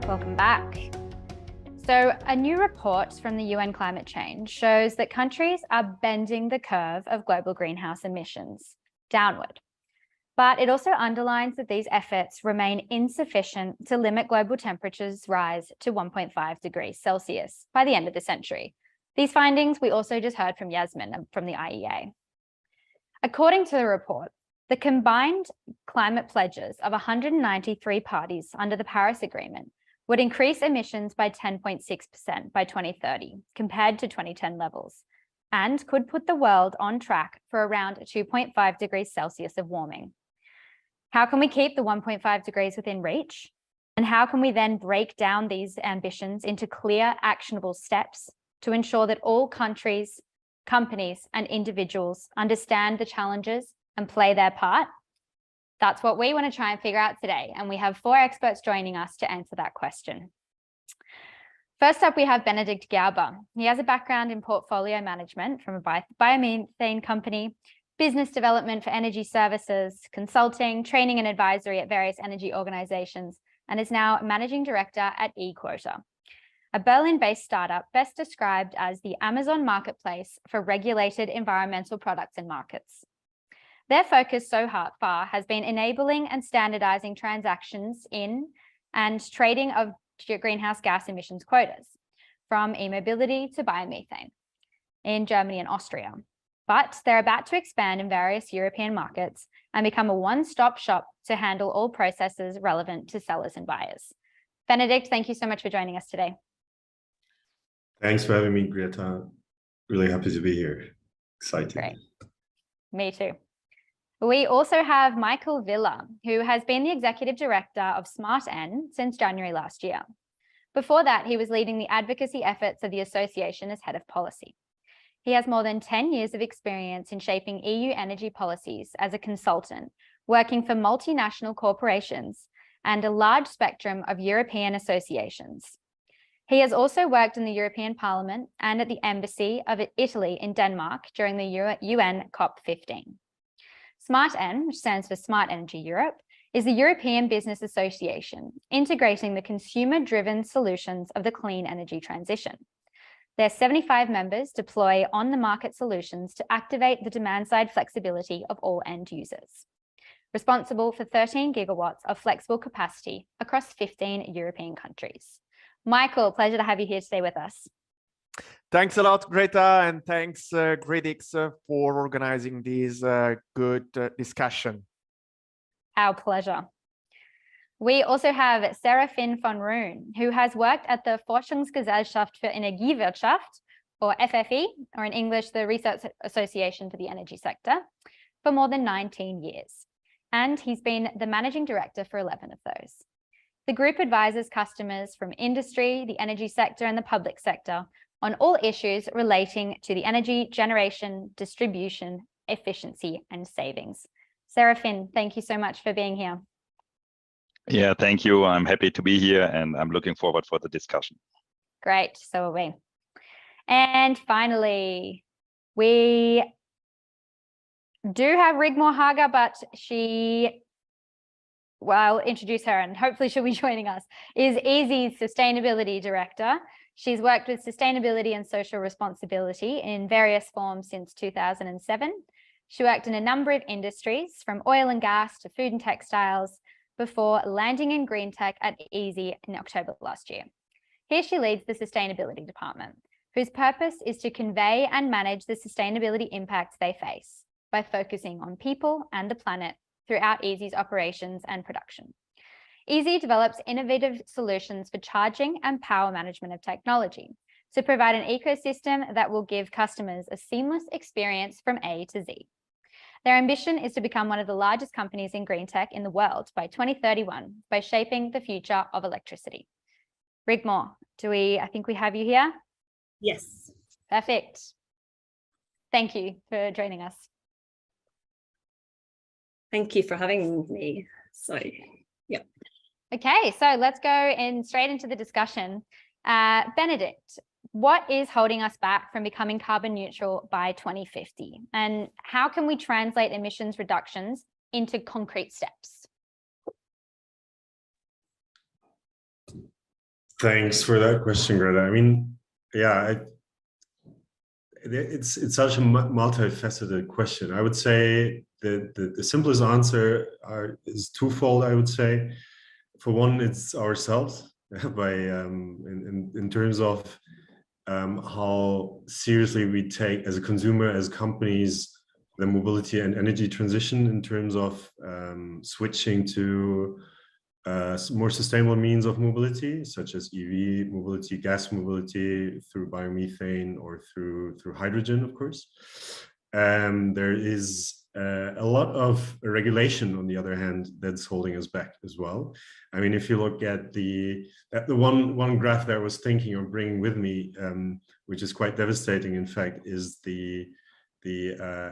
Welcome back. So a new report from the UN climate change shows that countries are bending the curve of global greenhouse emissions downward. But it also underlines that these efforts remain insufficient to limit global temperatures rise to 1.5 degrees Celsius by the end of the century. These findings we also just heard from Yasmin from the IEA. According to the report, the combined climate pledges of 193 parties under the Paris Agreement would increase emissions by 10.6% by 2030 compared to 2010 levels, and could put the world on track for around 2.5 degrees Celsius of warming. How can we keep the 1.5 degrees within reach? And how can we then break down these ambitions into clear, actionable steps to ensure that all countries, companies, and individuals understand the challenges and play their part? That's what we want to try and figure out today, and we have 4 experts joining us to answer that question. First up, we have Benedikt Gerber. He has a background in portfolio management from a biomethane company, business development for energy services, consulting, training and advisory at various energy organizations, and is now managing director at eQuota, a Berlin-based startup best described as the Amazon marketplace for regulated environmental products and markets. Their focus so far has been enabling and standardizing transactions in and trading of greenhouse gas emissions quotas, from e-mobility to biomethane, in Germany and Austria. But they're about to expand in various European markets and become a one-stop shop to handle all processes relevant to sellers and buyers. Benedikt, thank you so much for joining us today. Thanks for having me, Greta. Really happy to be here. Excited. Great. Me too. We also have Michael Villa, who has been the executive director of SmartEn since January last year. Before that, he was leading the advocacy efforts of the association as head of policy. He has more than 10 years of experience in shaping EU energy policies as a consultant, working for multinational corporations and a large spectrum of European associations. He has also worked in the European Parliament and at the Embassy of Italy in Denmark during the UN COP15. SmartEn, which stands for Smart Energy Europe, is the European Business Association, integrating the consumer-driven solutions of the clean energy transition. Their 75 members deploy on-the-market solutions to activate the demand-side flexibility of all end users, responsible for 13 gigawatts of flexible capacity across 15 European countries. Michael, pleasure to have you here today with us. Thanks a lot, Greta, and thanks, gridX, for organizing this good discussion. Our pleasure. We also have Serafin von Roon, who has worked at the Forschungsgesellschaft für Energiewirtschaft, or FFE, or in English, the Research Association for the Energy Sector, for more than 19 years. And he's been the managing director for 11 of those. The group advises customers from industry, the energy sector, and the public sector on all issues relating to the energy generation, distribution, efficiency, and savings. Serafin, thank you so much for being here. Yeah, thank you. I'm happy to be here and I'm looking forward for the discussion. Great, so are we. And finally, we do have Rigmor Haga, but she, well, I'll introduce her and hopefully she'll be joining us, is Easee's Sustainability Director. She's worked with sustainability and social responsibility in various forms since 2007. She worked in a number of industries, from oil and gas to food and textiles, before landing in green tech at Easee in October last year. Here she leads the sustainability department, whose purpose is to convey and manage the sustainability impacts they face by focusing on people and the planet throughout Easee's operations and production. Easee develops innovative solutions for charging and power management of technology to provide an ecosystem that will give customers a seamless experience from A to Z. Their ambition is to become one of the largest companies in green tech in the world by 2031 by shaping the future of electricity. Rigmor, I think we have you here? Yes. Perfect. Thank you for joining us. Thank you for having me. So, yeah. Okay, so let's go straight into the discussion. Benedikt, what is holding us back from becoming carbon neutral by 2050? And how can we translate emissions reductions into concrete steps? Thanks for that question, Greta. I mean, yeah, it's such a multifaceted question. I would say the simplest answer is twofold. I would say, for one, it's ourselves by in terms of how seriously we take as a consumer, as companies, the mobility and energy transition in terms of switching to more sustainable means of mobility, such as EV mobility, gas mobility through biomethane or through hydrogen, of course. There is a lot of regulation, on the other hand, that's holding us back as well. I mean, if you look at the one graph that I was thinking of bringing with me, which is quite devastating, in fact, is the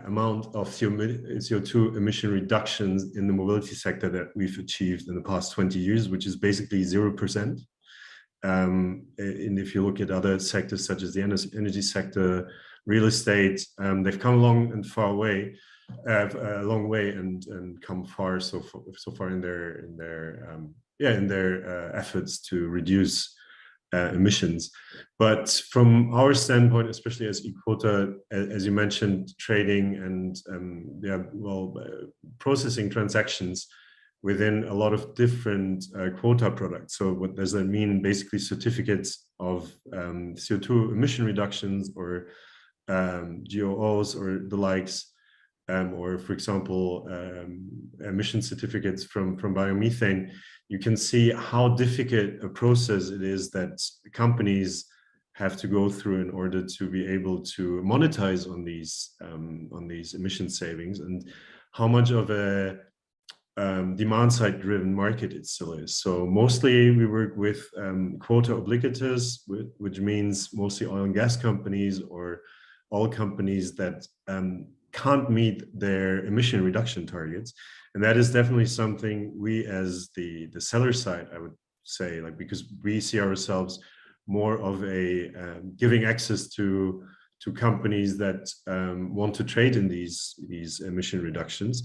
amount of CO2 emission reductions in the mobility sector that we've achieved in the past 20 years, which is basically 0%. And if you look at other sectors such as the energy sector, real estate, they've come along and far away, a long way, and come far so far in their efforts to reduce emissions. But from our standpoint, especially as eQuota, as you mentioned, trading and processing transactions within a lot of different quota products. So what does that mean? Basically certificates of CO2 emission reductions or GOOs or the likes, or for example, emission certificates from biomethane. You can see how difficult a process it is that companies have to go through in order to be able to monetize on these emission savings, and how much of a demand side driven market it still is. So mostly we work with quota obligators, which means mostly oil and gas companies or all companies that can't meet their emission reduction targets. And that is definitely something we, as the seller side, I would say, like, because we see ourselves more of a giving access to companies that want to trade in these emission reductions.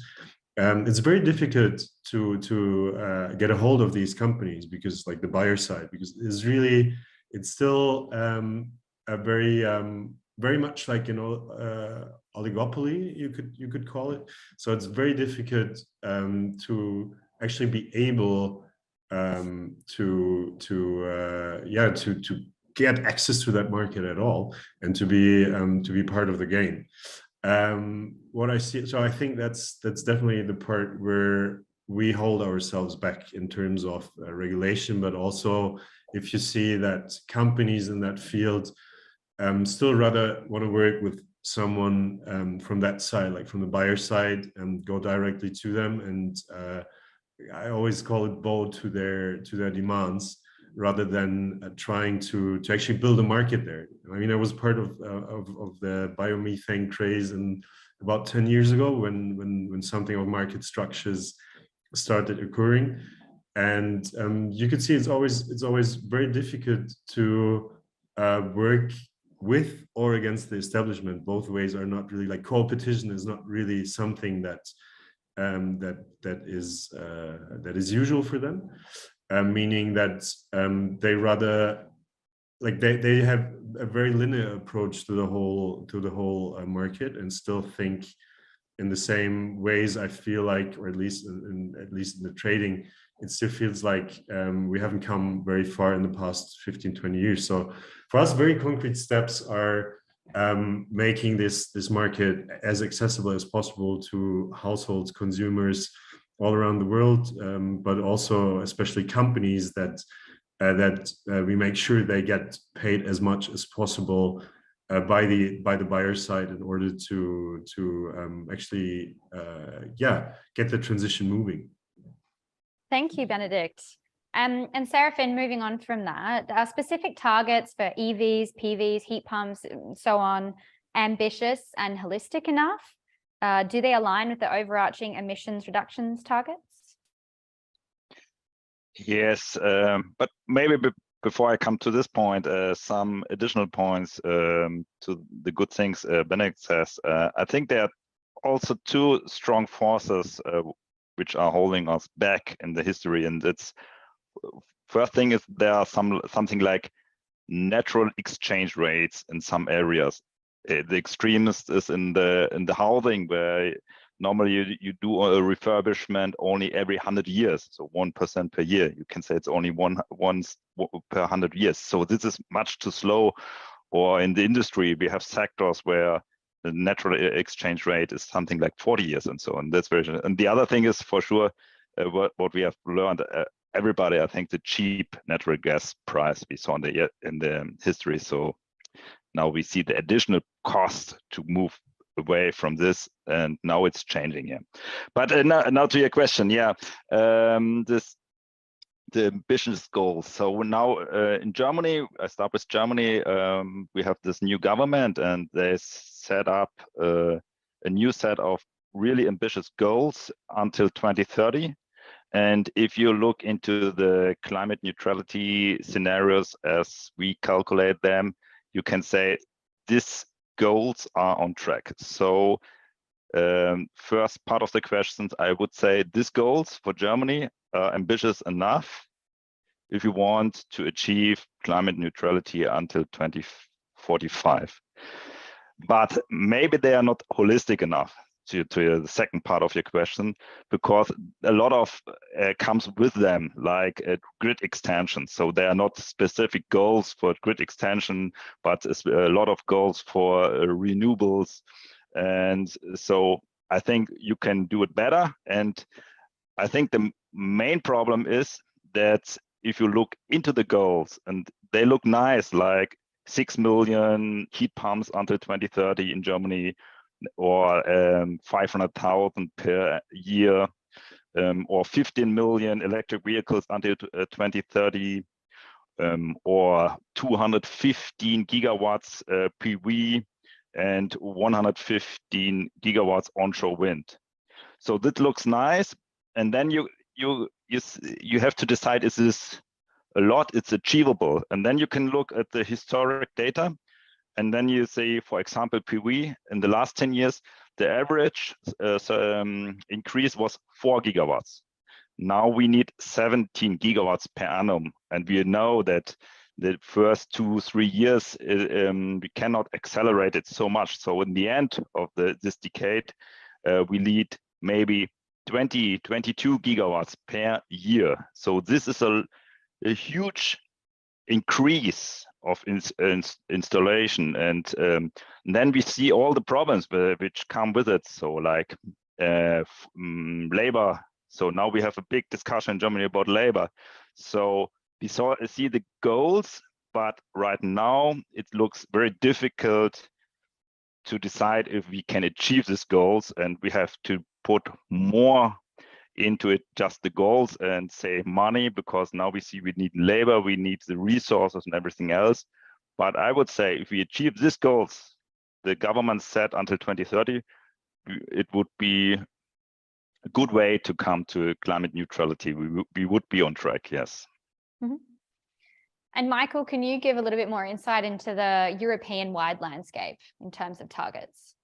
It's very difficult to get a hold of these companies, because like the buyer side, because it's still a very much like, you know, oligopoly, you could call it. So it's very difficult to actually be able to get access to that market at all, and to be part of the game. What I see, so I think that's definitely the part where we hold ourselves back in terms of regulation, but also if you see that companies in that field still rather want to work with someone from that side, like from the buyer side, and go directly to them, and I always call it bow to their demands, rather than trying to actually build a market there. I mean, I was part of the biomethane craze and about 10 years ago when something of market structures started occurring, and you could see it's always very difficult to work with or against the establishment. Both ways are not really, like, competition is not really something that is usual for them, meaning that they rather, like, they have a very linear approach to the whole market, and still think in the same ways. I feel like, or at least in the trading, it still feels like we haven't come very far in the past 15-20 years. So for us, very concrete steps are making this market as accessible as possible to households, consumers all around the world, but also especially companies that we make sure they get paid as much as possible by the buyer side, in order to actually get the transition moving. Thank you, Benedikt. And Serafin, moving on from that, are specific targets for EVs, PVs, heat pumps, and so on, ambitious and holistic enough? Do they align with the overarching emissions reductions targets? Yes, but maybe before I come to this point, some additional points to the good things Benedikt says. I think there are also two strong forces which are holding us back in the history, and it's first thing is there are something like natural exchange rates in some areas. The extremist is in the housing, where normally you do a refurbishment only every 100 years, so 1% per year. You can say it's only once per 100 years. So this is much too slow. Or in the industry, we have sectors where the natural exchange rate is something like 40 years and so on. That's very. And the other thing is for sure what we have learned. Everybody, I think, the cheap natural gas price we saw in the history. So now we see the additional cost to move away from this, and now it's changing. Yeah, but now to your question. Yeah, the ambitious goals. So now in Germany, I start with Germany. We have this new government, and they set up a new set of really ambitious goals until 2030. And if you look into the climate neutrality scenarios as we calculate them, you can say these goals are on track. So first part of the questions, I would say these goals for Germany are ambitious enough if you want to achieve climate neutrality until 2045. But maybe they are not holistic enough to the second part of your question, because a lot of comes with them, like grid extension. So they are not specific goals for grid extension, but a lot of goals for renewables. And so I think you can do it better. And I think the main problem is that if you look into the goals, and they look nice, like 6 million heat pumps until 2030 in Germany, or 500,000 per year, or 15 million electric vehicles until 2030, or 215 gigawatts PV, and 115 gigawatts onshore wind. So that looks nice, and then you have to decide, is this a lot? It's achievable, and then you can look at the historic data. And then you say, for example, PV, in the last 10 years, the average increase was 4 gigawatts. Now we need 17 gigawatts per annum. And we know that the first 2-3 years, we cannot accelerate it so much. So in the end of this decade, we need maybe 22 gigawatts per year. So this is a huge increase of installation, and then we see all the problems which come with it. So like labor. So now we have a big discussion in Germany about labor. So we see the goals, but right now it looks very difficult to decide if we can achieve these goals, and we have to put more into it, just the goals, and save money, because now we see we need labor, we need the resources and everything else. But I would say if we achieve these goals, the government set until 2030, it would be a good way to come to climate neutrality. We would be on track, yes. Mm-hmm. And Michael, can you give a little bit more insight into the European-wide landscape in terms of targets?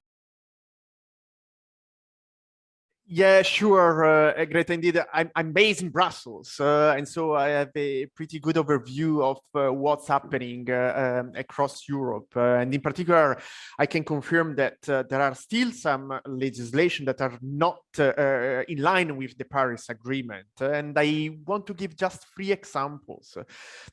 Yeah, sure, Greta. Indeed, I'm based in Brussels, and so I have a pretty good overview of what's happening across Europe. And in particular, I can confirm that there are still some legislation that are not in line with the Paris Agreement. And I want to give just 3 examples.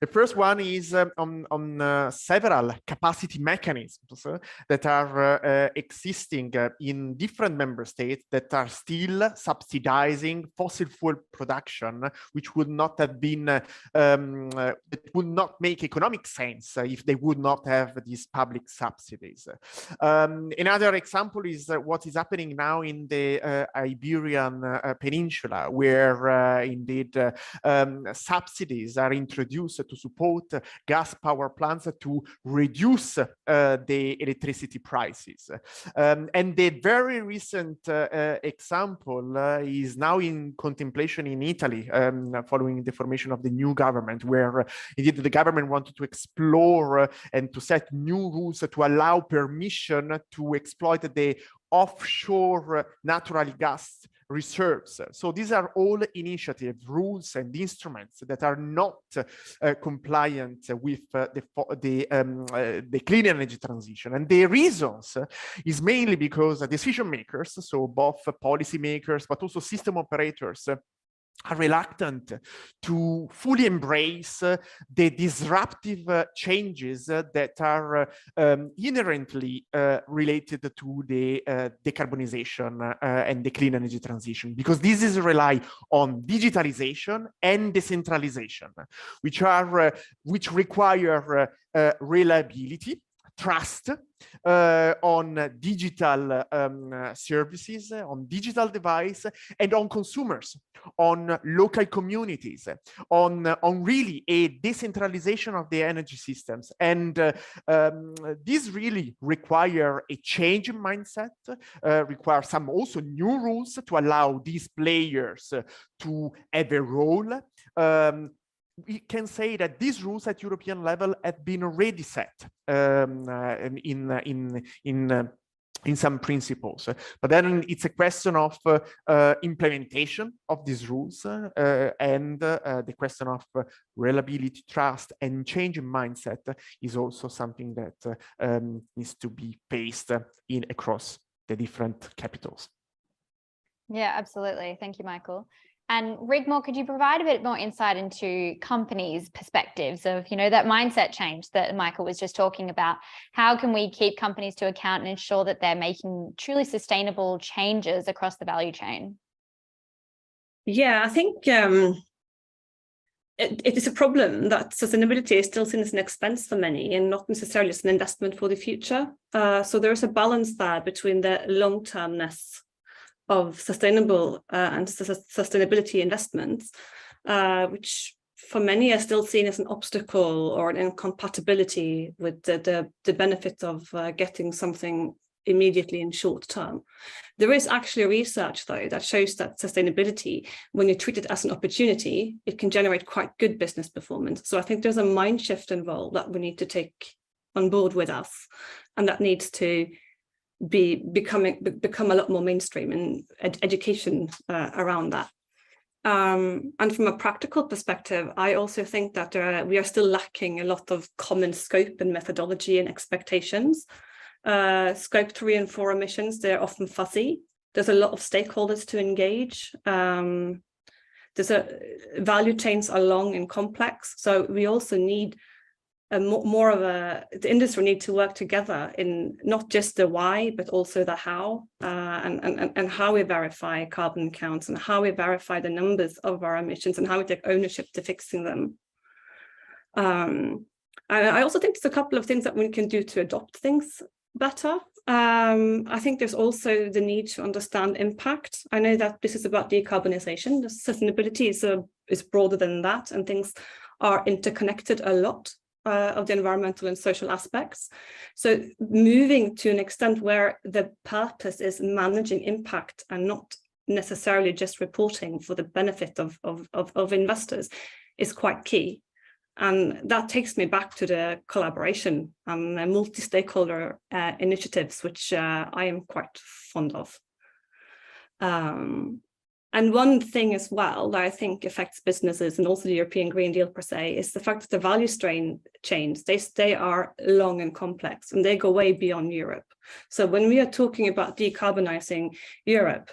The first one is on several capacity mechanisms that are existing in different member states that are still subsidizing fossil fuel production, which would not have been, it would not make economic sense if they would not have these public subsidies. Another example is what is happening now in the Iberian Peninsula, where indeed subsidies are introduced to support gas power plants to reduce the electricity prices. And the very recent example example is now in contemplation in Italy, following the formation of the new government, where indeed the government wanted to explore and to set new rules to allow permission to exploit the offshore natural gas reserves. So these are all initiatives, rules, and instruments that are not compliant with the clean energy transition. And the reasons is mainly because decision makers, so both policy makers, but also system operators, are reluctant to fully embrace the disruptive changes that are inherently related to the decarbonization and the clean energy transition, because this is rely on digitalization and decentralization, which require reliability, trust on digital services, on digital device, and on consumers, on local communities, on really a decentralization of the energy systems. And these really require a change in mindset, require some also new rules to allow these players to have a role. We can say that these rules at European level have been already set in some principles, but then it's a question of implementation of these rules and the question of reliability, trust, and change in mindset is also something that needs to be paced in across the different capitals. Yeah, absolutely. Thank you, Michael. And Rigmor, could you provide a bit more insight into companies' perspectives of, that mindset change that Michael was just talking about? How can we keep companies to account and ensure that they're making truly sustainable changes across the value chain? Yeah, I think it is a problem that sustainability is still seen as an expense for many and not necessarily as an investment for the future. So there is a balance there between the long-termness of sustainable and sustainability investments, which for many are still seen as an obstacle or an incompatibility with the benefits of getting something immediately in short term. There is actually research, though, that shows that sustainability, when you treat it as an opportunity, it can generate quite good business performance. So I think there's a mind shift involved that we need to take on board with us, and that needs to become a lot more mainstream in education around that. And from a practical perspective, I also think that we are still lacking a lot of common scope and methodology and expectations. Scope 3 and 4 emissions, they're often fuzzy. There's a lot of stakeholders to engage. Value chains are long and complex, so we also need the industry need to work together in not just the why, but also the how, and how we verify carbon counts and how we verify the numbers of our emissions and how we take ownership to fixing them. And I also think there's a couple of things that we can do to adopt things better. I think there's also the need to understand impact. I know that this is about decarbonization. The sustainability is broader than that, and things are interconnected a lot. Of the environmental and social aspects. So moving to an extent where the purpose is managing impact and not necessarily just reporting for the benefit of investors is quite key. And that takes me back to the collaboration and multi-stakeholder initiatives, which I am quite fond of. And one thing as well that I think affects businesses and also the European Green Deal per se is the fact that the value chains, they are long and complex and they go way beyond Europe. So when we are talking about decarbonizing Europe,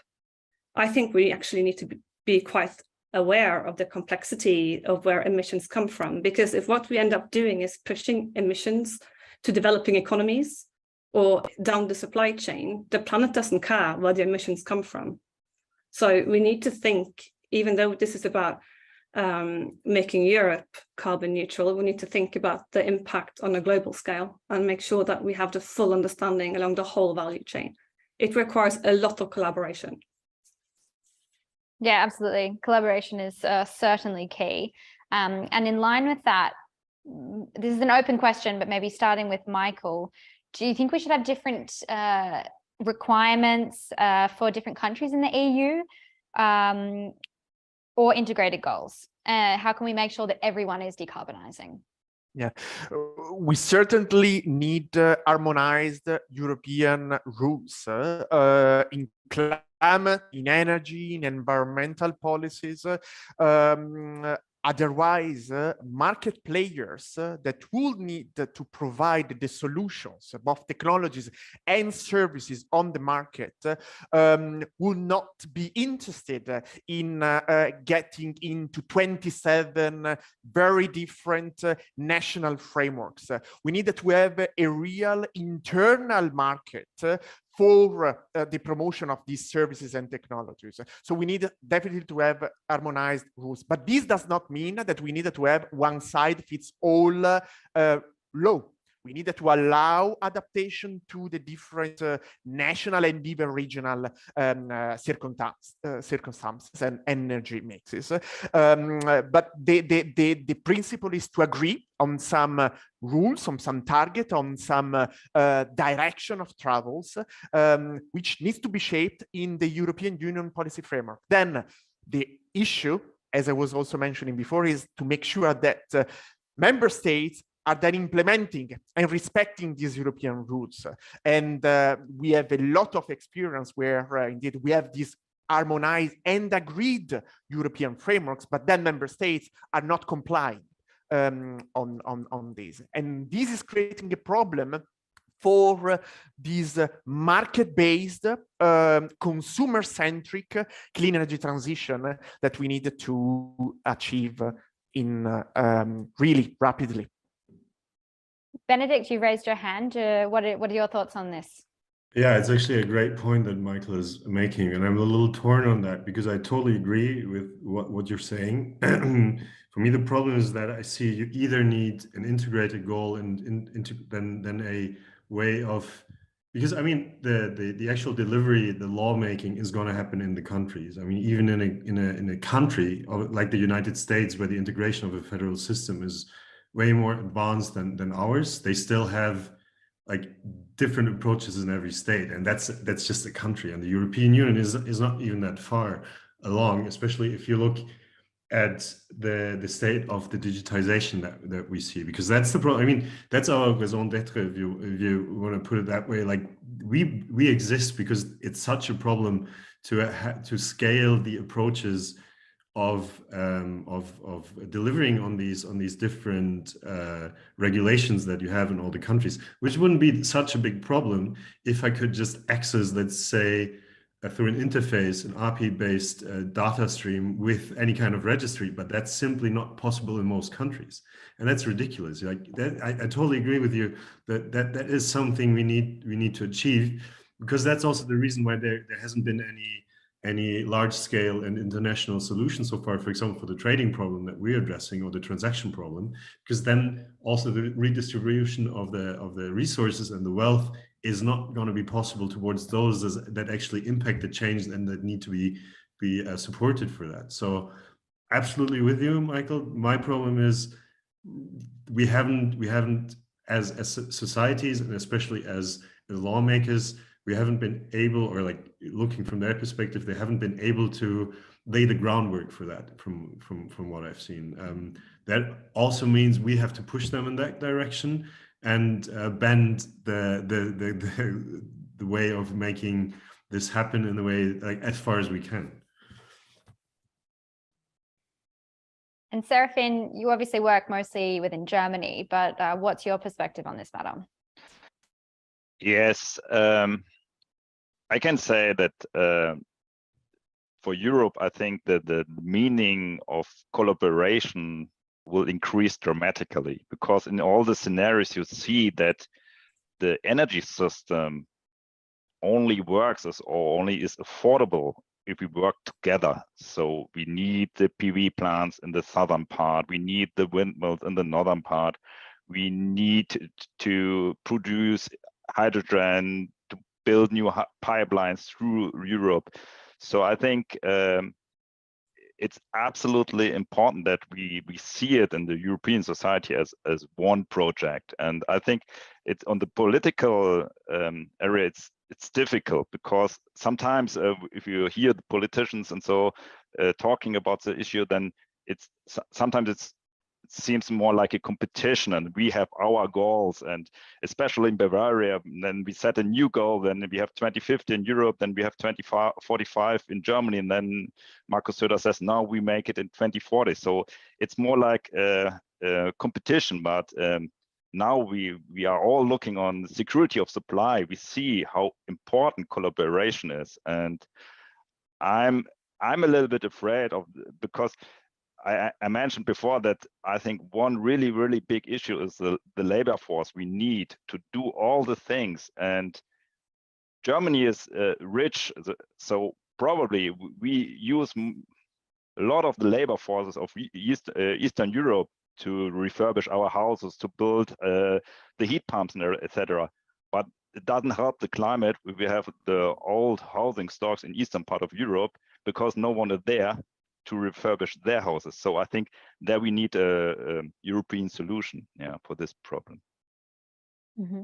I think we actually need to be quite aware of the complexity of where emissions come from, because if what we end up doing is pushing emissions to developing economies or down the supply chain, the planet doesn't care where the emissions come from. So we need to think, even though this is about making Europe carbon neutral, we need to think about the impact on a global scale and make sure that we have the full understanding along the whole value chain. It requires a lot of collaboration. Yeah, absolutely. Collaboration is certainly key. And in line with that, this is an open question, but maybe starting with Michael, do you think we should have different requirements for different countries in the EU, or integrated goals? How can we make sure that everyone is decarbonizing? Yeah, we certainly need harmonized European rules in climate, in energy, in environmental policies. Otherwise, market players that will need to provide the solutions, both technologies and services on the market, will not be interested in getting into 27 very different national frameworks. We need to have a real internal market for the promotion of these services and technologies. So we need definitely to have harmonized rules, but this does not mean that we need to have one size fits all law. We need to allow adaptation to the different national and even regional circumstances and energy mixes. But the principle is to agree on some rules, on some target, on some direction of travels, which needs to be shaped in the European Union policy framework. Then the issue, as I was also mentioning before, is to make sure that member states are then implementing and respecting these European rules. And we have a lot of experience where indeed we have these harmonized and agreed European frameworks, but then member states are not complying on this. And this is creating a problem for this market-based, consumer-centric clean energy transition that we need to achieve in really rapidly. Benedikt, you raised your hand. What are your thoughts on this? Yeah, it's actually a great point that Michael is making, and I'm a little torn on that because I totally agree with what you're saying. For me, the problem is that I see you either need an integrated goal and then a way of, because I mean the actual delivery, the lawmaking is going to happen in the countries. I mean, even in a country like the United States, where the integration of a federal system is way more advanced than ours, they still have like different approaches in every state, and that's just a country. And the European Union is not even that far along, especially if you look at the state of the digitization that we see, because that's the problem. I mean, that's our raison d'être, if you want to put it that way. Like we exist because it's such a problem to scale the approaches of delivering on these different regulations that you have in all the countries, which wouldn't be such a big problem if I could just access, let's say, through an interface, an API-based data stream with any kind of registry, but that's simply not possible in most countries, and that's ridiculous. Like that, I totally agree with you that is something we need to achieve, because that's also the reason why there hasn't been any large-scale and international solution so far, for example, for the trading problem that we're addressing, or the transaction problem, because then also the redistribution of the resources and the wealth is not going to be possible towards those that actually impact the change and that need to be supported for that. So absolutely with you, Michael. My problem is we haven't as societies, and especially as lawmakers, we haven't been able, or like looking from their perspective, they haven't been able to lay the groundwork for that from what I've seen. That also means we have to push them in that direction and bend the way of making this happen in the way, like, as far as we can. And Serafin, you obviously work mostly within Germany, but what's your perspective on this matter? Yes, I can say that for Europe, I think that the meaning of collaboration will increase dramatically, because in all the scenarios you see that the energy system only works or only is affordable if we work together. So we need the PV plants in the southern part, we need the windmills in the northern part, we need to produce hydrogen, to build new pipelines through Europe. So I think it's absolutely important that we see it in the European society as one project. And I think it's on the political area, it's difficult, because sometimes if you hear the politicians and so talking about the issue, then sometimes it seems more like a competition, and we have our goals, and especially in Bavaria, then we set a new goal, then we have 2050 in Europe, then we have 2045 in Germany, and then Markus Söder says, now we make it in 2040. So it's more like a competition, but now we are all looking on the security of supply. We see how important collaboration is, and I'm a little bit afraid of, because I mentioned before that I think one really big issue is the labor force we need to do all the things, and Germany is rich, so probably we use a lot of the labor forces of Eastern Europe to refurbish our houses, to build the heat pumps, and etc. But it doesn't help the climate if we have the old housing stocks in eastern part of Europe, because no one is there to refurbish their houses. So I think there we need a European solution, for this problem. Mm-hmm.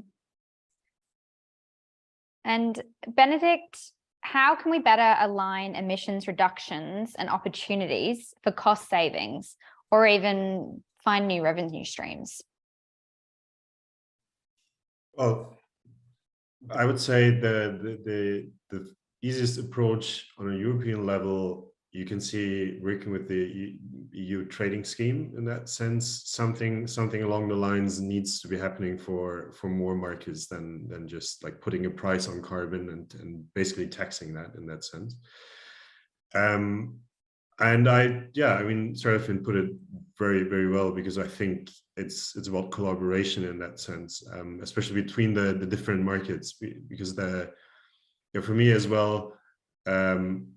And Benedikt, how can we better align emissions reductions and opportunities for cost savings, or even find new revenue streams? Well, I would say the easiest approach on a European level, you can see working with the EU trading scheme. In that sense, something along the lines needs to be happening for more markets than just like putting a price on carbon and basically taxing that in that sense. And I mean, Serafin put it very well, because I think it's about collaboration in that sense, especially between the different markets, because for me as well,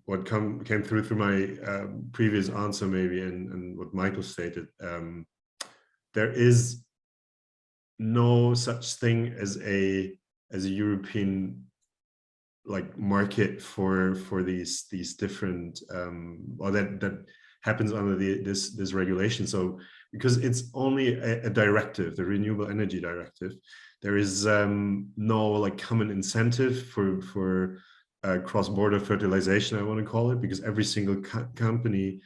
what came through my previous answer maybe, and what Michael stated, there is no such thing as a European like market for these different or that happens under this regulation. So because it's only a directive, the Renewable Energy Directive, there is no like common incentive for cross-border fertilization, I want to call it, because every single company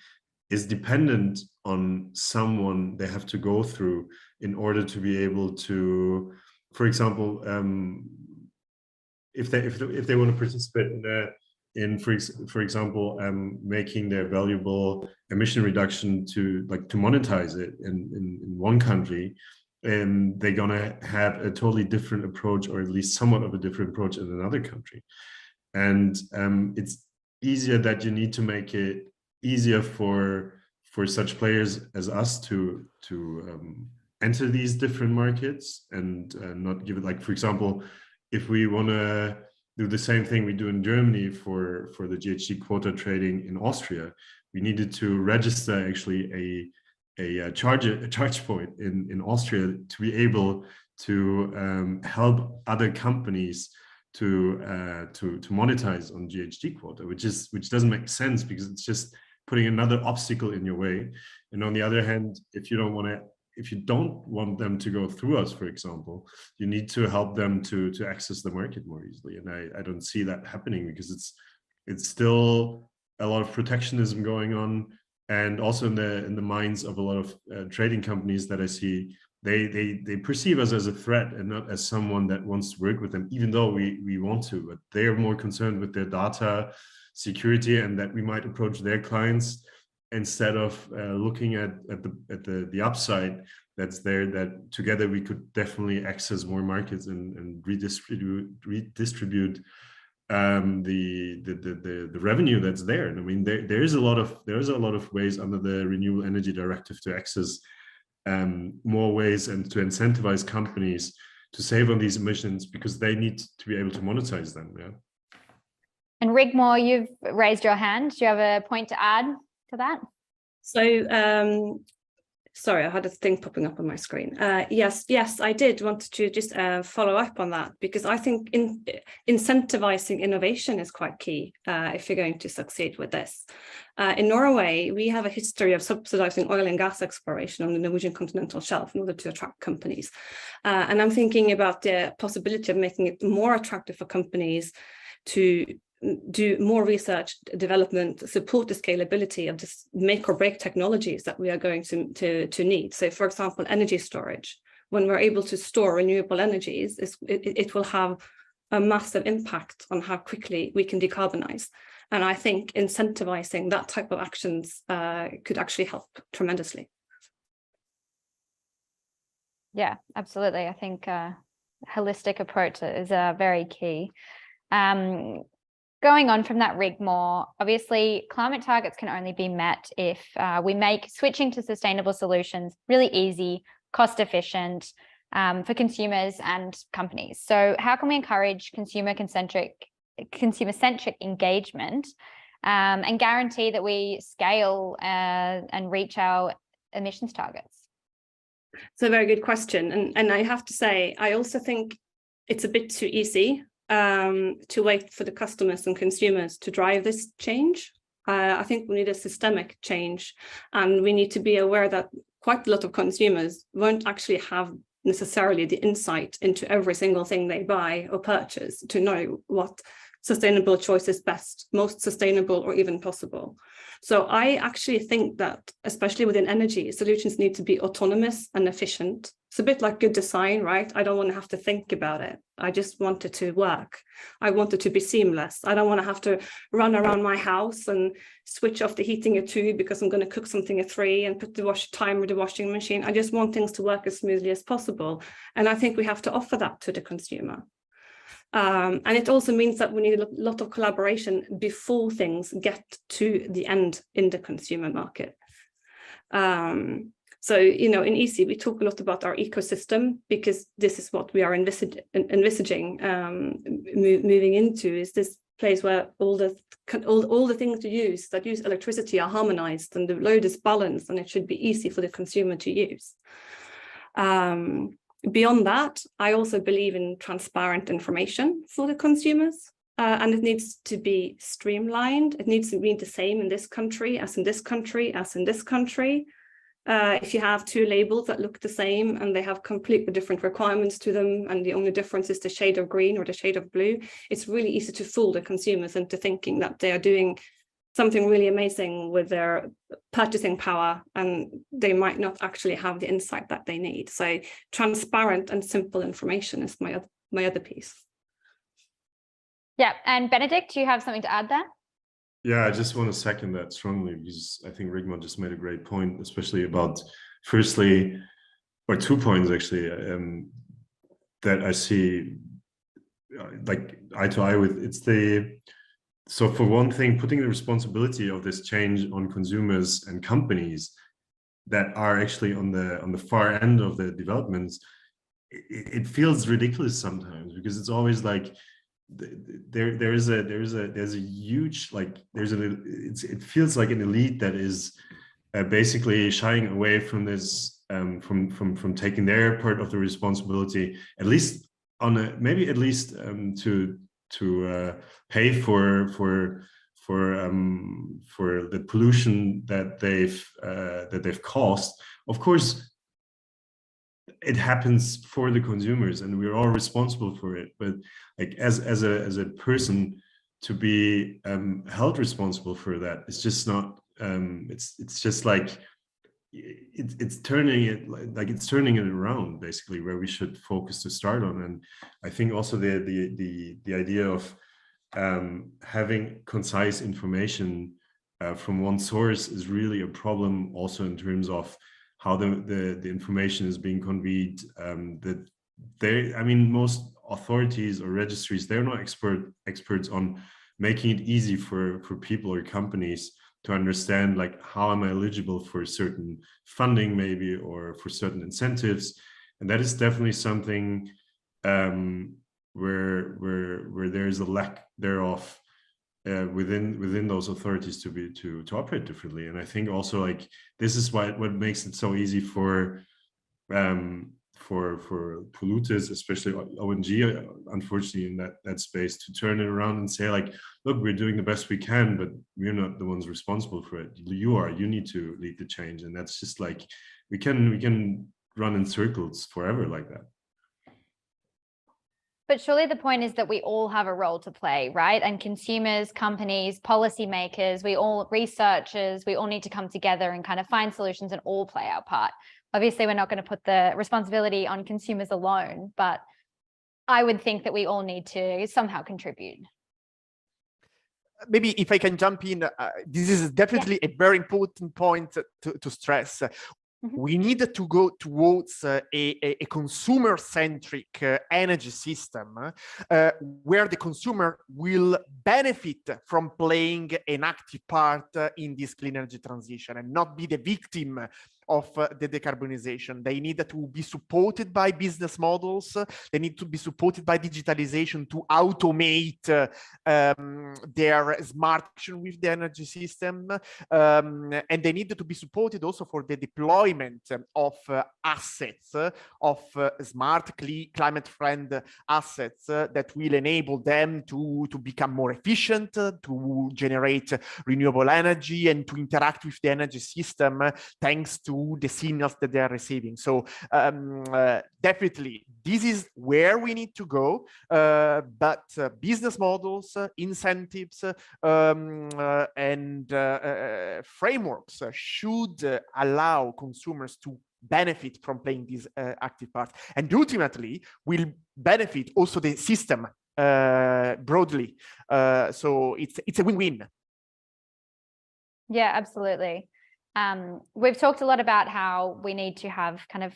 is dependent on someone they have to go through in order to be able to, for example, if they want to participate in for example, making their valuable emission reduction to monetize it in one country, they're gonna have a totally different approach, or at least somewhat of a different approach in another country. And it's easier that you need to make it easier for such players as us to enter these different markets, and not give it, like, for example, if we want to do the same thing we do in Germany for the GHG quota trading in Austria, we needed to register actually a charge point in Austria to be able to help other companies to monetize on GHG quota, which doesn't make sense, because it's just putting another obstacle in your way. And on the other hand, if you don't want them to go through us, for example, you need to help them to access the market more easily. And I don't see that happening, because it's still a lot of protectionism going on, and also in the minds of a lot of trading companies that I see, they perceive us as a threat and not as someone that wants to work with them, even though we want to. But they are more concerned with their data security, and that we might approach their clients instead of looking at the upside that's there, that together we could definitely access more markets and redistribute the revenue that's there. And I mean, there is a lot of ways under the Renewable Energy Directive to access more ways and to incentivize companies to save on these emissions, because they need to be able to monetize them. Yeah. And Rigmor, you've raised your hand. Do you have a point to add to that? So Sorry, I had a thing popping up on my screen. Yes, I did want to just follow up on that, because I think incentivizing innovation is quite key if you're going to succeed with this. In Norway, we have a history of subsidizing oil and gas exploration on the Norwegian continental shelf in order to attract companies. And I'm thinking about the possibility of making it more attractive for companies to do more research, development, support the scalability of this make or break technologies that we are going to need. So for example, energy storage. When we're able to store renewable energies, it will have a massive impact on how quickly we can decarbonize. And I think incentivizing that type of actions could actually help tremendously. Yeah, absolutely. I think a holistic approach is very key. Going on from that, Rigmor, obviously climate targets can only be met if we make switching to sustainable solutions really easy, cost efficient for consumers and companies. So how can we encourage consumer-centric engagement and guarantee that we scale and reach our emissions targets? It's a very good question. And I have to say, I also think it's a bit too easy to wait for the customers and consumers to drive this change. I think we need a systemic change, and we need to be aware that quite a lot of consumers won't actually have necessarily the insight into every single thing they buy or purchase to know what sustainable choice is best, most sustainable or even possible. So I actually think that, especially within energy, solutions need to be autonomous and efficient. It's a bit like good design, right? I don't want to have to think about it. I just want it to work. I want it to be seamless. I don't want to have to run around my house and switch off the heating at 2 because I'm going to cook something at 3 and put the timer of the washing machine. I just want things to work as smoothly as possible. And I think we have to offer that to the consumer. And it also means that we need a lot of collaboration before things get to the end in the consumer market. So, you know, in Easee, we talk a lot about our ecosystem, because this is what we are envisaging moving into, is this place where all the things that use electricity are harmonized and the load is balanced, and it should be easy for the consumer to use. Beyond that, I also believe in transparent information for the consumers, and it needs to be streamlined. It needs to be the same in this country as in this country as in this country. If you have 2 labels that look the same and they have completely different requirements to them, and the only difference is the shade of green or the shade of blue, it's really easy to fool the consumers into thinking that they are doing something really amazing with their purchasing power, and they might not actually have the insight that they need. So transparent and simple information is my other piece. Yeah, and Benedikt, do you have something to add there? Yeah, I just want to second that strongly, because I think Rigmor just made a great point, especially about, firstly, or 2 points actually, that I see like eye to eye with. So for one thing, putting the responsibility of this change on consumers and companies that are actually on the far end of the developments, it feels ridiculous sometimes, because it's always like there's a huge, like it feels like an elite that is basically shying away from this, from taking their part of the responsibility, at least maybe at least to pay for the pollution that they've caused. Of course, it happens for the consumers, and we're all responsible for it. But like as a person, to be held responsible for that, it's just not. It's just like it's turning it around, basically, where we should focus to start on. And I think also the idea of having concise information from one source is really a problem, also in terms of how the information is being conveyed. I mean, most authorities or registries, they're not experts on making it easy for people or companies to understand, like, how am I eligible for certain funding, maybe, or for certain incentives. And that is definitely something where there's a lack thereof within those authorities to operate differently. And I think also like this is what makes it so easy for polluters, especially ONG, unfortunately in that space, to turn it around and say like, look, we're doing the best we can, but we're not the ones responsible for it. You need to lead the change. And that's just like, we can run in circles forever like that. But surely the point is that we all have a role to play, right? And consumers, companies, policymakers, researchers, we all need to come together and kind of find solutions and all play our part. Obviously, we're not going to put the responsibility on consumers alone, but I would think that we all need to somehow contribute. Maybe if I can jump in, this is definitely a very important point to stress. We need to go towards a consumer-centric energy system where the consumer will benefit from playing an active part in this clean energy transition and not be the victim of the decarbonization. They need to be supported by business models. They need to be supported by digitalization to automate their smart action with the energy system. And they need to be supported also for the deployment of assets, of smart, climate-friendly assets that will enable them to become more efficient, to generate renewable energy, and to interact with the energy system thanks to the signals that they are receiving. So definitely, this is where we need to go. But business models, incentives, and frameworks should allow consumers to benefit from playing this active part, and ultimately will benefit also the system broadly. So it's a win-win. Yeah, absolutely. We've talked a lot about how we need to have kind of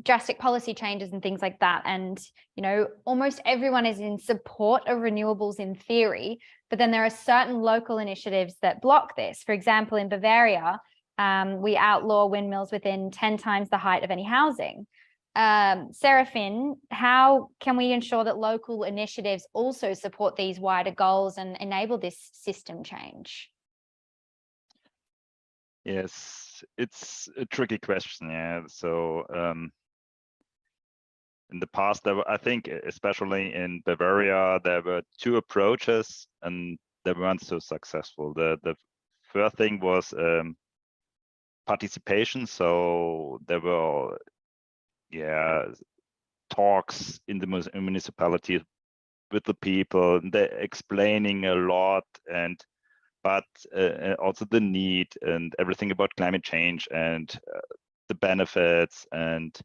drastic policy changes and things like that. And, you know, almost everyone is in support of renewables in theory, but then there are certain local initiatives that block this. For example, in Bavaria, we outlaw windmills within 10 times the height of any housing. Serafin, how can we ensure that local initiatives also support these wider goals and enable this system change? Yes, it's a tricky question. Yeah. So in the past, I think, especially in Bavaria, there were two approaches and they weren't so successful. The first thing was participation. So there were, talks in the municipality with the people, they're explaining a lot, but also the need and everything about climate change and the benefits. And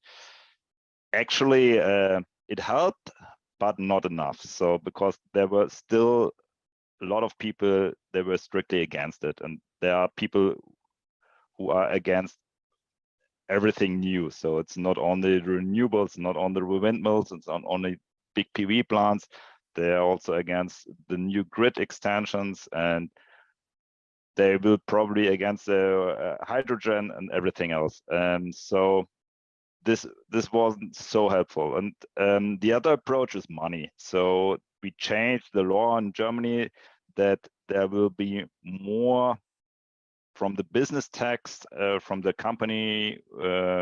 actually, it helped, but not enough. So because there were still a lot of people, they were strictly against it. And there are people who are against everything new. So it's not only renewables, not only windmills, it's not only big PV plants. They're also against the new grid extensions, and they will probably against hydrogen and everything else. So this wasn't so helpful. And the other approach is money. So we changed the law in Germany that there will be more from the business tax from the company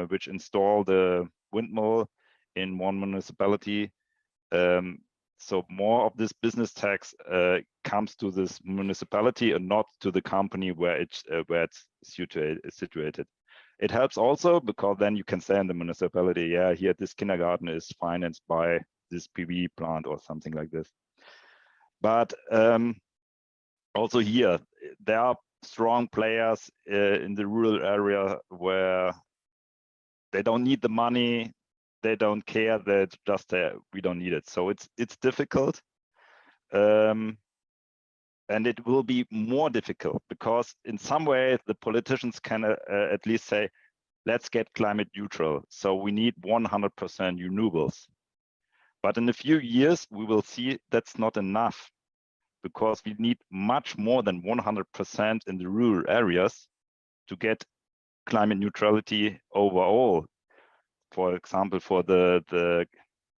which installed the windmill in one municipality. So more of this business tax comes to this municipality and not to the company where it's situated. It helps also because then you can say in the municipality, yeah, here this kindergarten is financed by this PV plant or something like this. But also here, there are strong players in the rural area where they don't need the money, they don't care, they just say we don't need it. So it's difficult, and it will be more difficult because in some way the politicians can at least say, let's get climate neutral. So we need 100% renewables. But in a few years we will see that's not enough, because we need much more than 100% in the rural areas to get climate neutrality overall. For example, for the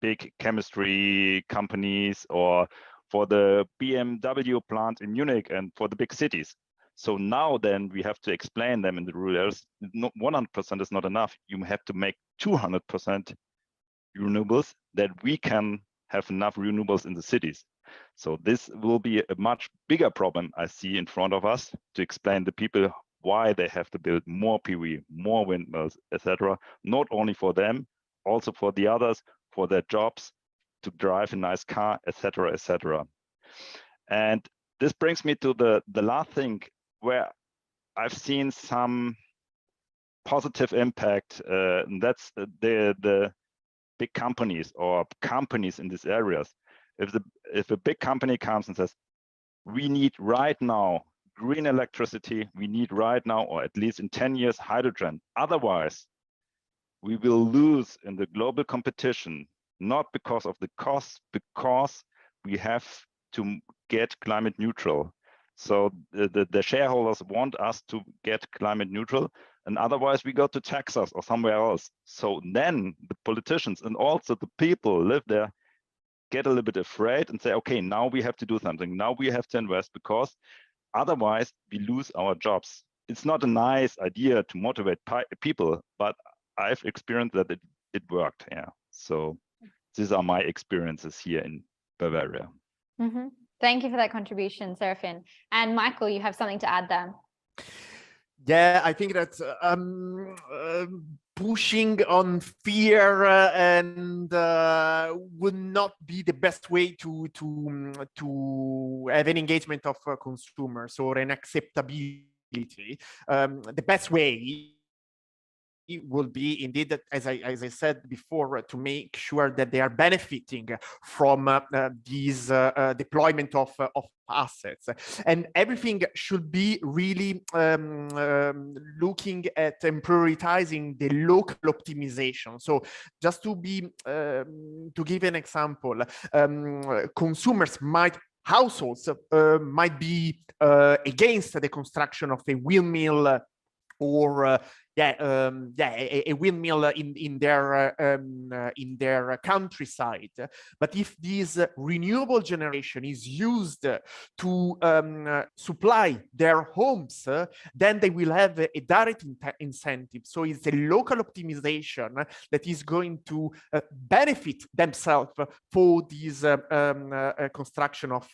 big chemistry companies or for the BMW plant in Munich and for the big cities. So now then we have to explain them in the rural areas. 100% is not enough. You have to make 200% renewables that we can have enough renewables in the cities. So this will be a much bigger problem I see in front of us to explain to people why they have to build more PV, more windmills, etc. Not only for them, also for the others, for their jobs, to drive a nice car, etc., etc. And this brings me to the last thing where I've seen some positive impact. And that's the big companies or companies in these areas. If a big company comes and says, we need right now green electricity, we need right now, or at least in 10 years, hydrogen. Otherwise, we will lose in the global competition, not because of the costs, because we have to get climate neutral. So the shareholders want us to get climate neutral, and otherwise we go to Texas or somewhere else. So then the politicians and also the people who live there get a little bit afraid and say, okay, now we have to do something. Now we have to invest because otherwise we lose our jobs. It's not a nice idea to motivate people, but I've experienced that it worked. Yeah. So these are my experiences here in Bavaria. Mm-hmm. Thank you for that contribution, Serafin. And Michael, you have something to add there. Yeah, I think that pushing on fear and would not be the best way to have an engagement of consumers or an acceptability. The best way will be indeed, as I said before, to make sure that they are benefiting from these deployment of assets, and everything should be really looking at and prioritizing the local optimization. So just to give an example, consumers households might be against the construction of a windmill or a windmill in their countryside. But if this renewable generation is used to supply their homes, then they will have a direct incentive. So it's a local optimization that is going to benefit themselves for this construction of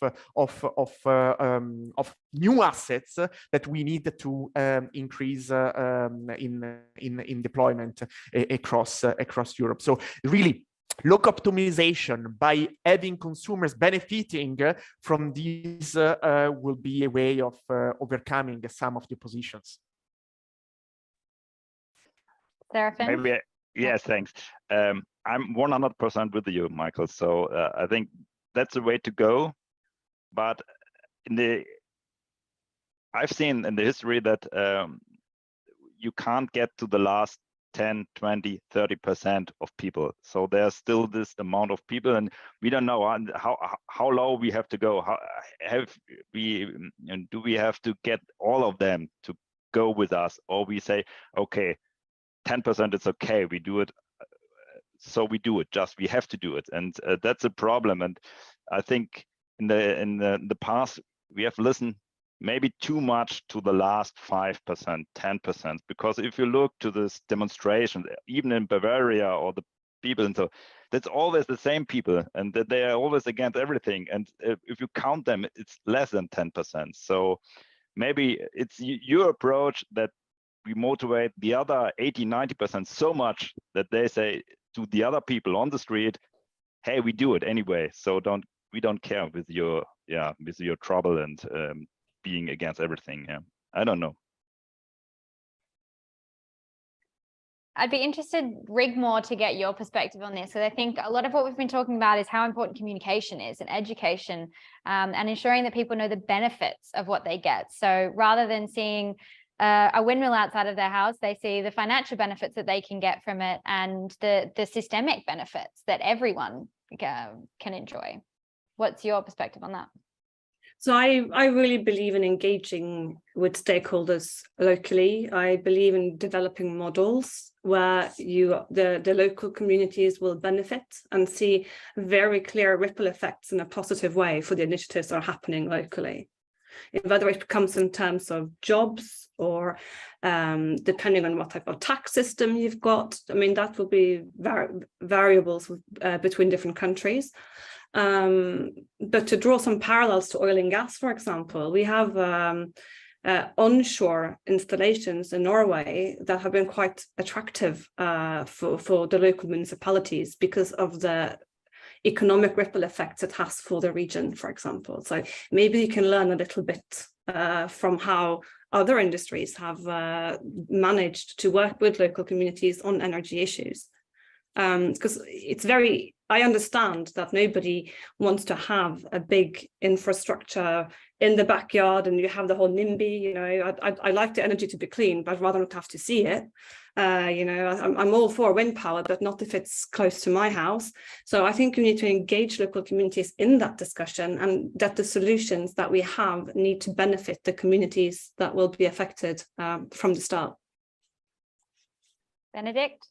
new assets that we need to increase in deployment across Europe. So really, local optimization by having consumers benefiting from these will be a way of overcoming some of the oppositions. Serafin? Maybe, yes, thanks. I'm 100% with you, Michael. So I think that's the way to go. But I've seen in the history that you can't get to the last 10, 20, 30% of people. So there's still this amount of people, and we don't know how low we have to go. Do we have to get all of them to go with us, or we say, okay, 10% it's okay, we do it, so we do it. We have to do it, and that's a problem. And I think in the past we have listened maybe too much to the last 5%, 10%, because if you look to this demonstration, even in Bavaria, or the people, and so that's always the same people, and they are always against everything. And if you count them, it's less than 10%. So maybe it's your approach that we motivate the other 80, 90% so much that they say to the other people on the street, hey, we do it anyway. So we don't care with your trouble and being against everything. Yeah, I don't know. I'd be interested, Rigmor, to get your perspective on this, because I think a lot of what we've been talking about is how important communication is and education, and ensuring that people know the benefits of what they get. So rather than seeing a windmill outside of their house, they see the financial benefits that they can get from it and the systemic benefits that everyone can enjoy. What's your perspective on that? So I really believe in engaging with stakeholders locally. I believe in developing models where the local communities will benefit and see very clear ripple effects in a positive way for the initiatives that are happening locally. Whether it comes in terms of jobs or depending on what type of tax system you've got, I mean, that will be variables between different countries. But to draw some parallels to oil and gas, for example, we have onshore installations in Norway that have been quite attractive for the local municipalities because of the economic ripple effects it has for the region, for example. So maybe you can learn a little bit from how other industries have managed to work with local communities on energy issues. Because I understand that nobody wants to have a big infrastructure in the backyard and you have the whole NIMBY, you know, I like the energy to be clean, but I'd rather not have to see it. You know, I'm all for wind power, but not if it's close to my house. So I think we need to engage local communities in that discussion, and that the solutions that we have need to benefit the communities that will be affected from the start. Benedikt?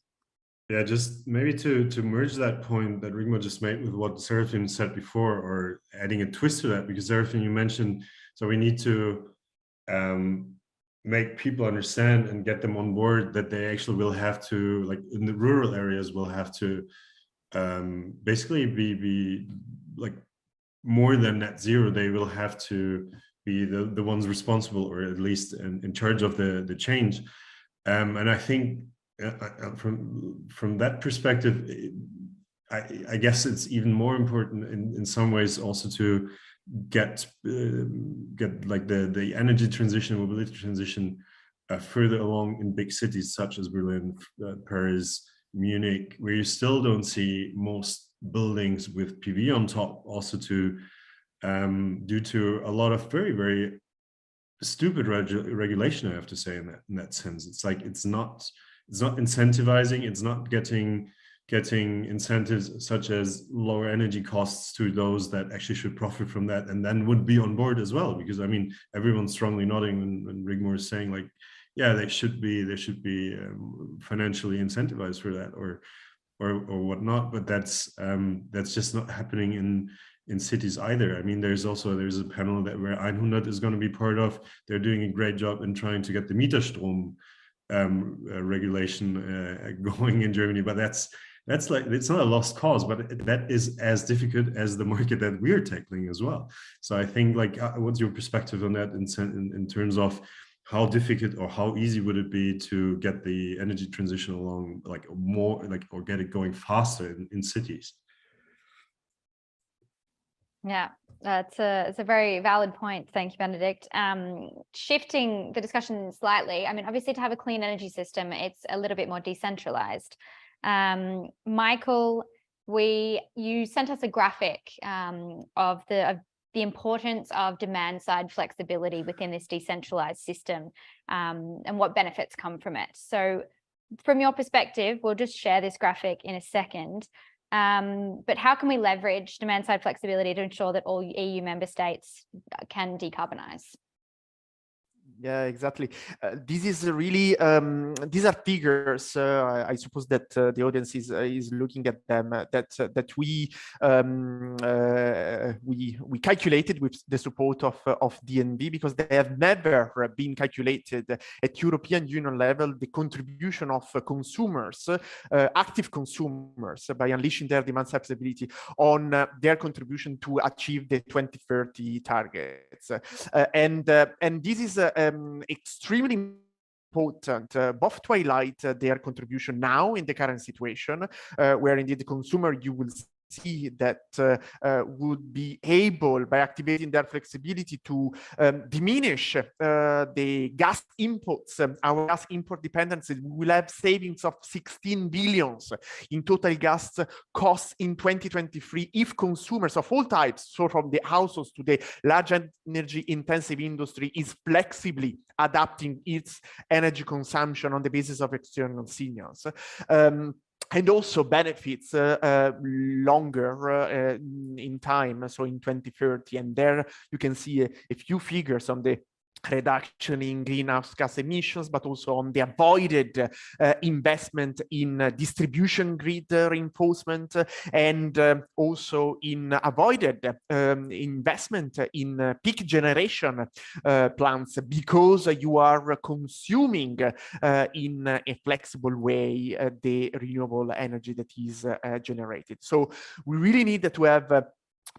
Yeah, just maybe to merge that point that Rigmor just made with what Serafin said before, or adding a twist to that, because Serafin, you mentioned, so we need to make people understand and get them on board that they actually will have to, like in the rural areas, will have to basically be like more than net zero. They will have to be the ones responsible, or at least in charge of the change. And I think from that perspective, I guess it's even more important in some ways also to get like the energy transition, mobility transition further along in big cities such as Berlin, Paris, Munich, where you still don't see most buildings with PV on top, also due to a lot of very, very stupid regulation, I have to say, in that sense. It's like it's not incentivizing, it's not getting incentives such as lower energy costs to those that actually should profit from that and then would be on board as well. Because I mean, everyone's strongly nodding when Rigmor is saying, like, yeah, they should be financially incentivized for that or whatnot, but that's just not happening in cities either. I mean, there's a panel where 100 is going to be part of. They're doing a great job in trying to get the Mieterstrom regulation going in Germany, but that's like, it's not a lost cause, but that is as difficult as the market that we're tackling as well. So I think, like, what's your perspective on that in terms of how difficult or how easy would it be to get the energy transition along, like more, like, or get it going faster in cities? Yeah, it's a very valid point. Thank you, Benedikt. Shifting the discussion slightly, I mean, obviously to have a clean energy system, it's a little bit more decentralized. Michael, you sent us a graphic of the importance of demand side flexibility within this decentralized system and what benefits come from it. So from your perspective, we'll just share this graphic in a second. But how can we leverage demand side flexibility to ensure that all EU member states can decarbonize? Yeah, exactly. This is really, these are figures. I suppose that the audience is looking at them. That we calculated with the support of DNB, because they have never been calculated at European Union level. The contribution of consumers, active consumers, by unleashing their demand flexibility on their contribution to achieve the 2030 targets, and this is extremely important, both to highlight their contribution now in the current situation, where indeed the consumer, you will see that would be able, by activating their flexibility, to diminish the gas inputs, our gas import dependency. We will have savings of 16 billion in total gas costs in 2023 if consumers of all types, so from the households to the large energy intensive industry, is flexibly adapting its energy consumption on the basis of external signals. and also benefits longer in time, so in 2030. And there you can see a few figures on the reduction in greenhouse gas emissions, but also on the avoided investment in distribution grid reinforcement, and also in avoided investment in peak generation plants, because you are consuming in a flexible way the renewable energy that is generated. So we really need to have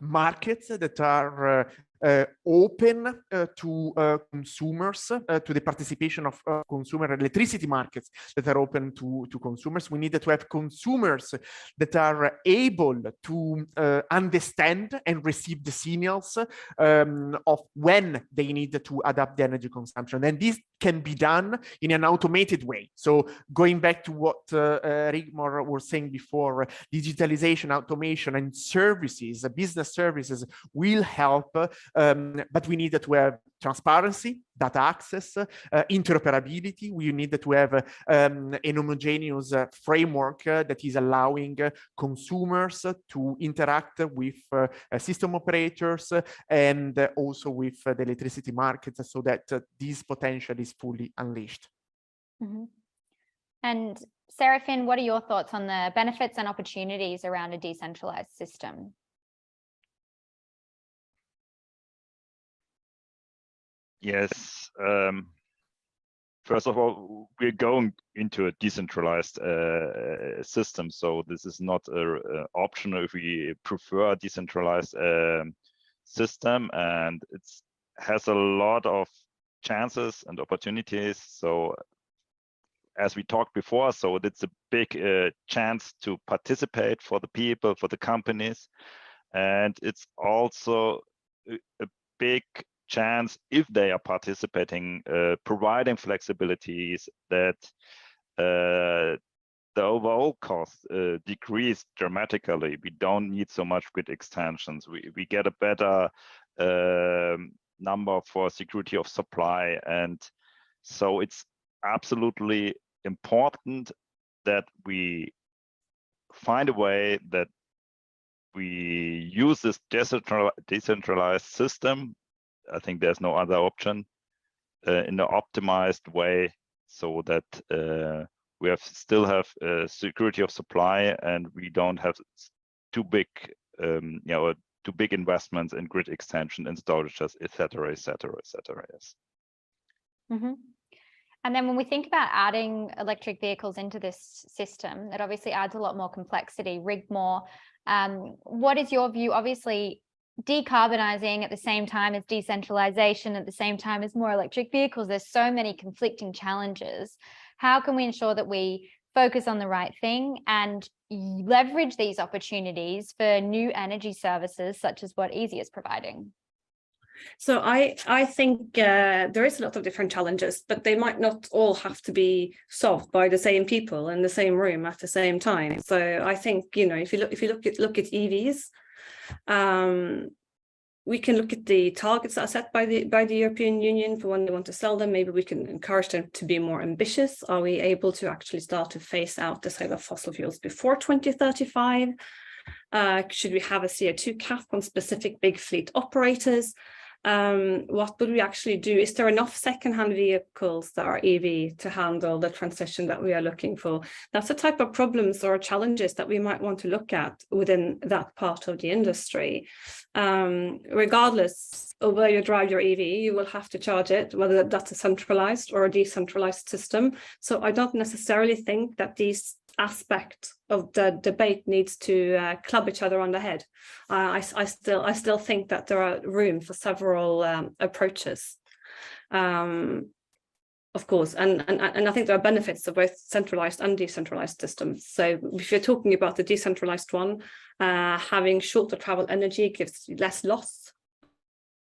markets that are open to consumers, to the participation of consumer electricity markets that are open to consumers. We need to have consumers that are able to understand and receive the signals of when they need to adapt the energy consumption. And this can be done in an automated way. So going back to what Rigmor was saying before, digitalization, automation, and services, business services will help, but we need to have transparency, data access, interoperability. We need to have an homogeneous framework that is allowing consumers to interact with system operators and also with the electricity markets, so that this potential is fully unleashed. Mm-hmm. And Serafin, what are your thoughts on the benefits and opportunities around a decentralized system? Yes. First of all, we're going into a decentralized system, so this is not optional if we prefer a decentralized system, and it has a lot of chances and opportunities. So as we talked before, so it's a big chance to participate for the people, for the companies, and it's also a big chance, if they are participating, providing flexibilities, that the overall cost decrease dramatically. We don't need so much grid extensions. We get a better number for security of supply, and so it's absolutely important that we find a way that we use this decentralized system. I think there's no other option in an optimized way, so that we still have security of supply, and we don't have too big, too big investments in grid extension and storages, etc., etc., etc. Yes. Mm-hmm. And then when we think about adding electric vehicles into this system, it obviously adds a lot more complexity. Rigmor, what is your view? Obviously, decarbonizing at the same time as decentralization, at the same time as more electric vehicles, there's so many conflicting challenges. How can we ensure that we focus on the right thing and leverage these opportunities for new energy services such as what Easee is providing? So I think there is a lot of different challenges, but they might not all have to be solved by the same people in the same room at the same time. So I think, you know, if you look at EVs, we can look at the targets that are set by the European Union for when they want to sell them. Maybe we can encourage them to be more ambitious. Are we able to actually start to phase out the sale of fossil fuels before 2035? Should we have a CO2 cap on specific big fleet operators? What would we actually do? Is there enough second-hand vehicles that are EV to handle the transition that we are looking for? That's the type of problems or challenges that we might want to look at within that part of the industry. Regardless of where you drive your EV, you will have to charge it, whether that's a centralized or a decentralized system. So I don't necessarily think that these aspect of the debate needs to club each other on the head. I still think that there are room for several approaches, of course, and I think there are benefits of both centralized and decentralized systems. So if you're talking about the decentralized one, having shorter travel energy gives less loss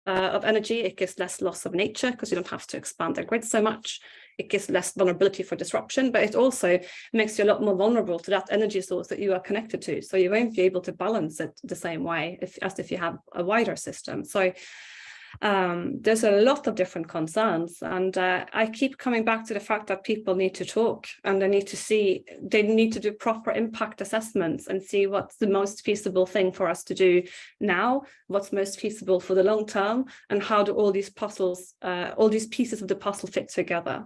of energy. It gives less loss of nature because you don't have to expand the grid so much. It gives less vulnerability for disruption, but it also makes you a lot more vulnerable to that energy source that you are connected to. So you won't be able to balance it the same way as if you have a wider system. So There's a lot of different concerns, and I keep coming back to the fact that people need to talk, and they need to do proper impact assessments and see what's the most feasible thing for us to do now, what's most feasible for the long term, and how do all these pieces of the puzzle fit together.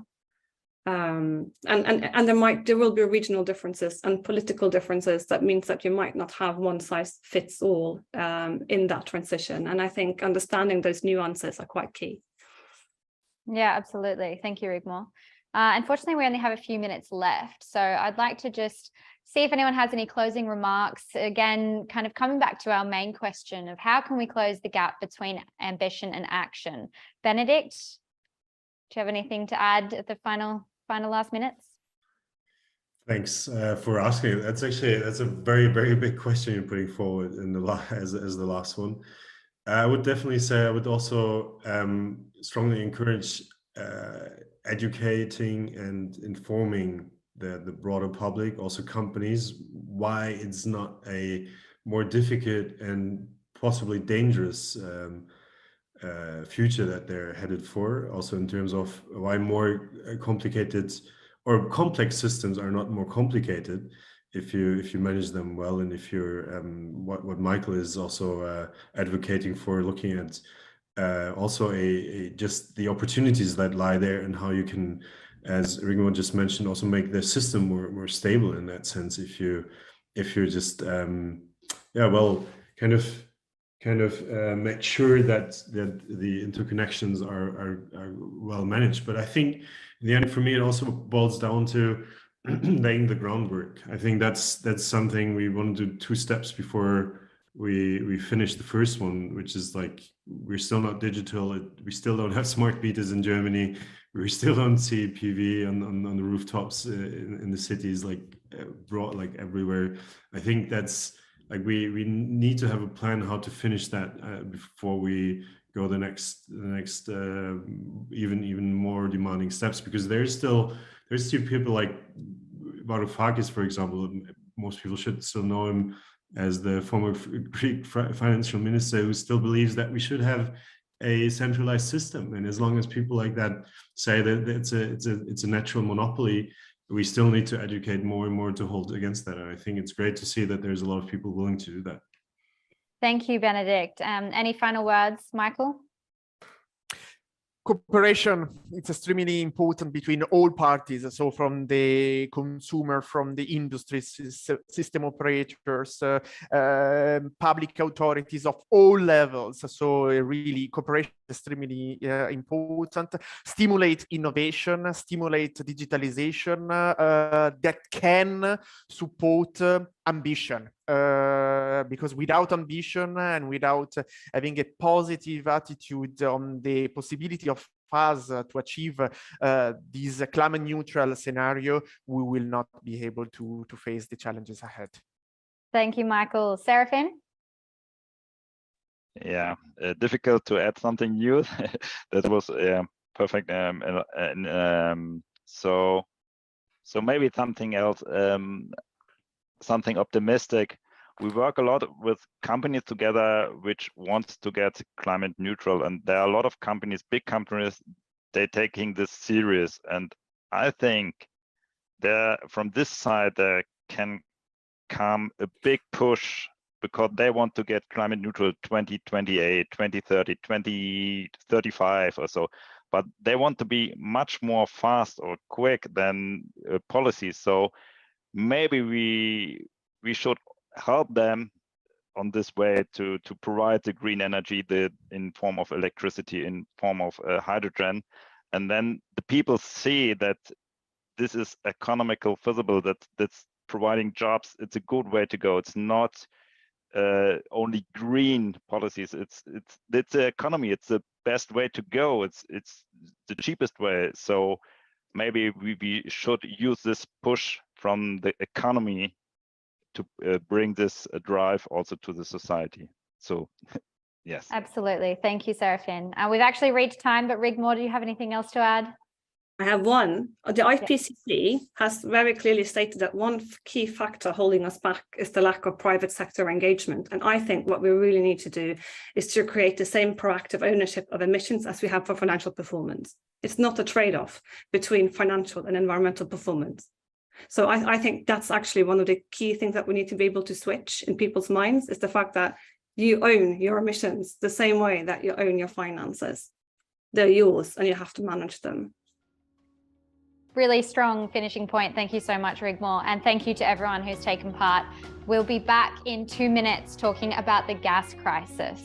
And there will be regional differences and political differences. That means that you might not have one size fits all in that transition. And I think understanding those nuances are quite key. Yeah, absolutely. Thank you, Rigmor. Unfortunately, we only have a few minutes left. So I'd like to just see if anyone has any closing remarks. Again, kind of coming back to our main question of how can we close the gap between ambition and action? Benedikt, do you have anything to add at the final last minutes? Thanks for asking. That's a very, very big question you're putting forward in the as the last one. I would definitely say I would also strongly encourage educating and informing the broader public, also companies, why it's not a more difficult and possibly dangerous future that they're headed for, also in terms of why more complicated or complex systems are not more complicated if you manage them well, and if you're what Michael is also advocating for, looking at also just the opportunities that lie there, and how you can, as Rigmor just mentioned, also make the system more stable in that sense. If you're just make sure that the interconnections are well managed. But I think in the end, for me, it also boils down to laying the groundwork. I think that's something we want to do 2 steps before we finish the first one, which is like, we're still not digital. We still don't have smart meters in Germany. We still don't see PV on the rooftops in the cities, like everywhere. I think that's like we need to have a plan how to finish that before we go the next even more demanding steps, because there's still people like Varoufakis, for example. Most people should still know him as the former Greek financial minister, who still believes that we should have a centralized system. And as long as people like that say that it's a natural monopoly, we still need to educate more and more to hold against that. And I think it's great to see that there's a lot of people willing to do that. Thank you, Benedikt. Any final words, Michael? Cooperation, it's extremely important between all parties. So from the consumer, from the industry, system operators, public authorities of all levels. So really cooperation is extremely important. Stimulate innovation, stimulate digitalization that can support ambition. Because without ambition and without having a positive attitude on the possibility of us to achieve this climate neutral scenario, we will not be able to face the challenges ahead. Thank you, Michael. Serafin? Yeah, difficult to add something new. That was perfect. So maybe something else. Something optimistic. We work a lot with companies together which wants to get climate neutral, and there are a lot of companies, big companies, they're taking this serious. And I think there, from this side, there can come a big push, because they want to get climate neutral 2028, 2030, 2035 or so. But they want to be much more fast or quick than policies. So maybe we should help them on this way to provide the green energy in form of electricity, in form of hydrogen, and then the people see that this is economical feasible, that's providing jobs. It's a good way to go. It's not only green policies. It's the economy. It's the best way to go. It's the cheapest way. So maybe we should use this push from the economy to bring this drive also to the society. So yes. Absolutely. Thank you, Serafin. We've actually reached time, but Rigmor, do you have anything else to add? I have one. The IPCC has very clearly stated that one key factor holding us back is the lack of private sector engagement. And I think what we really need to do is to create the same proactive ownership of emissions as we have for financial performance. It's not a trade-off between financial and environmental performance. So I think that's actually one of the key things that we need to be able to switch in people's minds, is the fact that you own your emissions the same way that you own your finances. They're yours and you have to manage them. Really strong finishing point. Thank you so much, Rigmor. And thank you to everyone who's taken part. We'll be back in 2 minutes talking about the gas crisis.